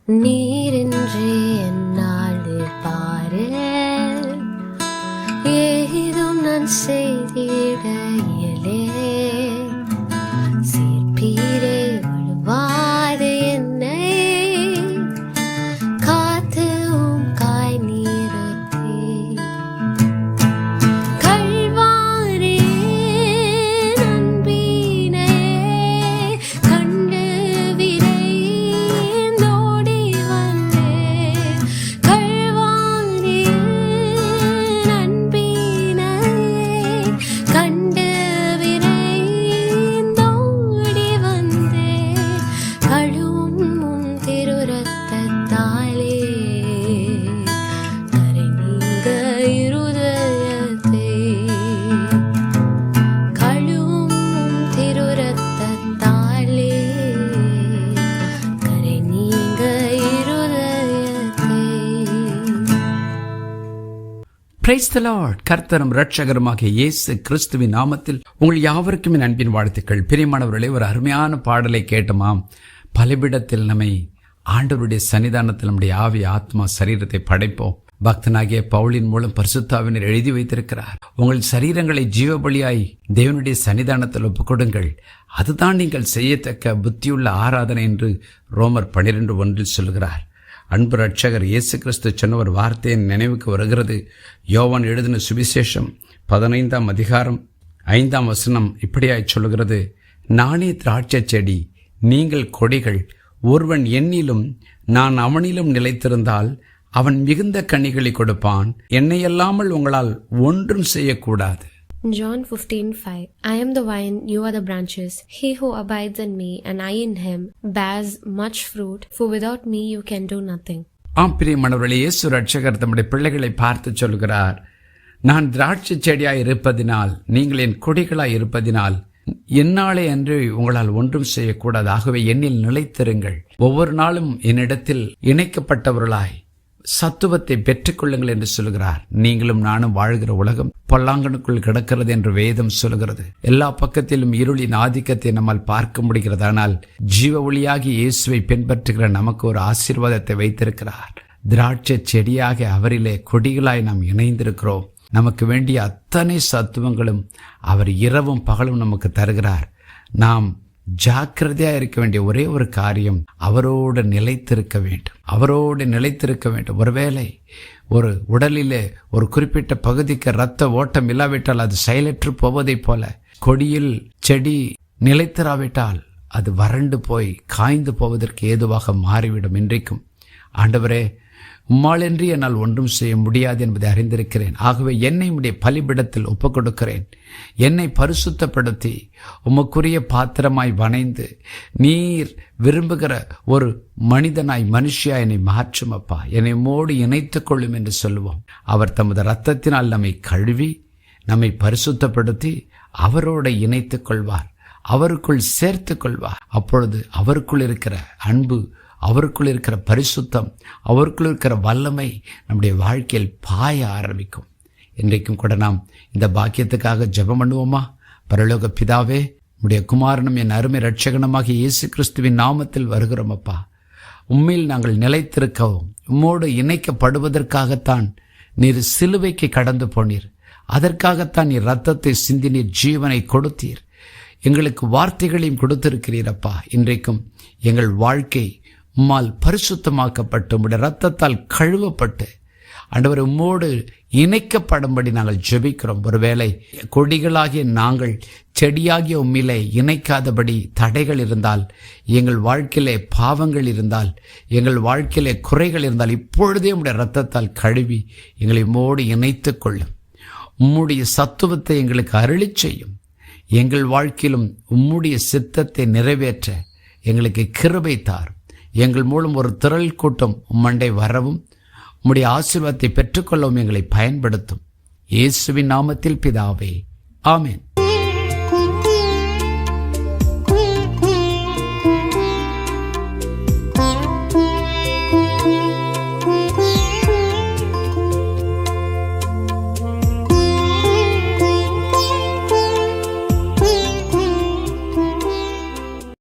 நீரின்றி என்னால் பாரு ஏதும் நான் செய்திட இயலே சீர்பீரே வழுவாது என்னை காத்து காய் நீரத்தே கல்வாரே நண்பினே கண்டு விரைந்தோடி வந்தே கல்வாரே நண்பினே கண்டு விரைந்தோடி வந்தே கழுவும் உன் திருரத்தத்தாலே கரை நீங்க இருதயத்தை கழுவும் உன் திருரத்தத்தாலே கரை நீங்க இருதயத்தை. Praise the Lord. கர்த்தரும் இரட்சகருமாகிய இயேசு கிறிஸ்துவின் நாமத்தில் உங்கள் யாவருக்கும் என் அன்பின் வாழ்த்துக்கள். பிரியமானவர்களே, ஒரு அருமையான பாடலை கேட்டோமாம். பலிபீடத்தில் நம்மை ஆண்டவருடைய சன்னிதானத்தில் நம்முடைய ஆவி ஆத்மா சரீரத்தை படைப்போம். பக்தனாகிய பவுலின் மூலம் பரிசுத்தாவினர் எழுதி வைத்திருக்கிறார். உங்கள் சரீரங்களை ஜீவபலியாய் தேவனுடைய சன்னிதானத்தில் ஒப்புக்கொடுங்கள், அதுதான் நீங்கள் செய்யத்தக்க புத்தியுள்ள ஆராதனை என்று ரோமர் 12:1 சொல்கிறார். அன்பு ரட்சகர் இயேசு கிறிஸ்து சொன்ன ஒரு வார்த்தையின் நினைவுக்கு வருகிறது. யோவான் எழுதின சுவிசேஷம் 15ஆம் அதிகாரம் 5ஆம் வசனம் இப்படியாய் சொல்கிறது, நானே திராட்சை செடி, நீங்கள் கொடிகள். ஒருவன் என்னிலும் நான் அவனிலும் நிலைத்திருந்தால் அவன் மிகுந்த கனிகளை கொடுப்பான். என்னையல்லாமல் உங்களால் ஒன்றும் செய்யக்கூடாது. John 15:5 I am the vine, you are the branches. He who abides in me and I in him bears much fruit, for without me you can do nothing. பிரியமானவர்களே, இயேசு ரட்சகர் தம்முடைய பிள்ளைகளை பார்த்து சொல்கிறார், நான் திராட்சை செடியாய் இருப்பதினால், நீங்கள் என் கொடிகளாய் இருப்பதினால் என்னாலே அன்று உங்களால் ஒன்றும் செய்யக்கூடாது. ஆகவே என்னில் நிலைத்திருங்கள். ஒவ்வொரு நாளும் என்னிடத்தில் இணைக்கப்பட்டவர்களாய் சத்துவத்தை பெற்றுக்கொள்ளுங்கள் என்று சொல்கிறார். நீங்களும் நானும் வாழ்கிற உலகம் பொல்லாங்கனுக்குள் கிடக்கிறது என்று வேதம் சொல்கிறது. எல்லா பக்கத்திலும் இருளின் ஆதிக்கத்தை நம்மால் பார்க்க முடிகிறது. ஆனால் ஜீவ ஒளியாகி இயேசுவை பின்பற்றுகிற நமக்கு ஒரு ஆசீர்வாதத்தை வைத்திருக்கிறார். திராட்சை செடியாக அவரிலே கொடிகளாய் நாம் இணைந்திருக்கிறோம். நமக்கு வேண்டிய அத்தனை சத்துவங்களும் அவர் இரவும் பகலும் நமக்கு தருகிறார். நாம் ஜாக்கிரதையா இருக்க வேண்டிய ஒரே ஒரு காரியம், அவரோடு நிலைத்திருக்க வேண்டும். அவரோடு நிலைத்திருக்க வேண்டும். ஒருவேளை ஒரு உடலிலே ஒரு குறிப்பிட்ட பகுதிக்கு இரத்த ஓட்டம் இல்லாவிட்டால் அது செயலற்று போவதைப் போல, கொடியில் செடி நிலைத்திராவிட்டால் அது வறண்டு போய் காய்ந்து போவதற்கு ஏதுவாக மாறிவிடும். இன்றைக்கும் ஆண்டவரே, உம்மாலன்றி என்னால் ஒன்றும் செய்ய முடியாது என்பதை அறிந்திருக்கிறேன். ஆகவே என்னை உம்முடைய பலிபீடத்தில் ஒப்புக் கொடுக்கிறேன். என்னை பரிசுத்தப்படுத்தி உமக்குரிய பாத்திரமாய் வணைந்து நீர் விரும்புகிற ஒரு மனிதனாய் மனுஷியாய் என்னை மாற்றும் அப்பா. என்னை உம்மோடு இணைத்துக் கொள்ளும் என்று சொல்லுவோம். அவர் தமது இரத்தத்தினால் நம்மை கழுவி நம்மை பரிசுத்தப்படுத்தி அவரோடு இணைத்துக் கொள்வார், அவருக்குள் சேர்த்து கொள்வார். அப்பொழுது அவருக்குள் இருக்கிற அன்பு, அவருக்குள் இருக்கிற பரிசுத்தம், அவருக்குள் இருக்கிற வல்லமை நம்முடைய வாழ்க்கையில் பாய ஆரம்பிக்கும். இன்றைக்கும் கூட நாம் இந்த பாக்கியத்துக்காக ஜெபம் பண்ணுவோமா? பரலோக பிதாவே, உம்முடைய குமாரனும் என் அருமை இரட்சகனுமாகிய இயேசு கிறிஸ்துவின் நாமத்தில் வருகிறோம் அப்பா. உம்மில் நாங்கள் நிலைத்திருக்கவும் உம்மோடு இணைக்கப்படுவதற்காகத்தான் நீர் சிலுவைக்கு கடந்து போனீர். அதற்காகத்தான் நீர் இரத்தத்தை சிந்தினீர், ஜீவனை கொடுத்தீர், எங்களுக்கு வார்த்தைகளையும் கொடுத்திருக்கிறீரப்பா. இன்றைக்கும் எங்கள் வாழ்க்கை உம்மால் பரிசுத்தமாக்கப்பட்டு உம்முடைய இரத்தத்தால் கழுவப்பட்டு ஆண்டவர் உம்மோடு இணைக்கப்படும்படி நாங்கள் ஜெபிக்கிறோம். ஒருவேளை கொடிகளாகிய நாங்கள் செடியாகிய உம்மிலே இணைக்காதபடி தடைகள் இருந்தால், எங்கள் வாழ்க்கையிலே பாவங்கள் இருந்தால், எங்கள் வாழ்க்கையிலே குறைகள் இருந்தால், இப்பொழுதே உம்முடைய இரத்தத்தால் கழுவி எங்களை உம்மோடு இணைத்துக் கொள்ளும். உம்முடைய சத்துவத்தை எங்களுக்கு அருளிச் செய்யும். எங்கள் வாழ்க்கையிலும் உம்முடைய சித்தத்தை நிறைவேற்ற எங்களுக்கு கிருபை தாரும். எங்கள் மூலம் ஒரு திரள் கூட்டம் உம்மண்டை வரவும் உம்முடைய ஆசீர்வாதத்தை பெற்றுக்கொள்ளவும் எங்களை பயன்படுத்தும். இயேசுவின் நாமத்தில் பிதாவே, ஆமென்.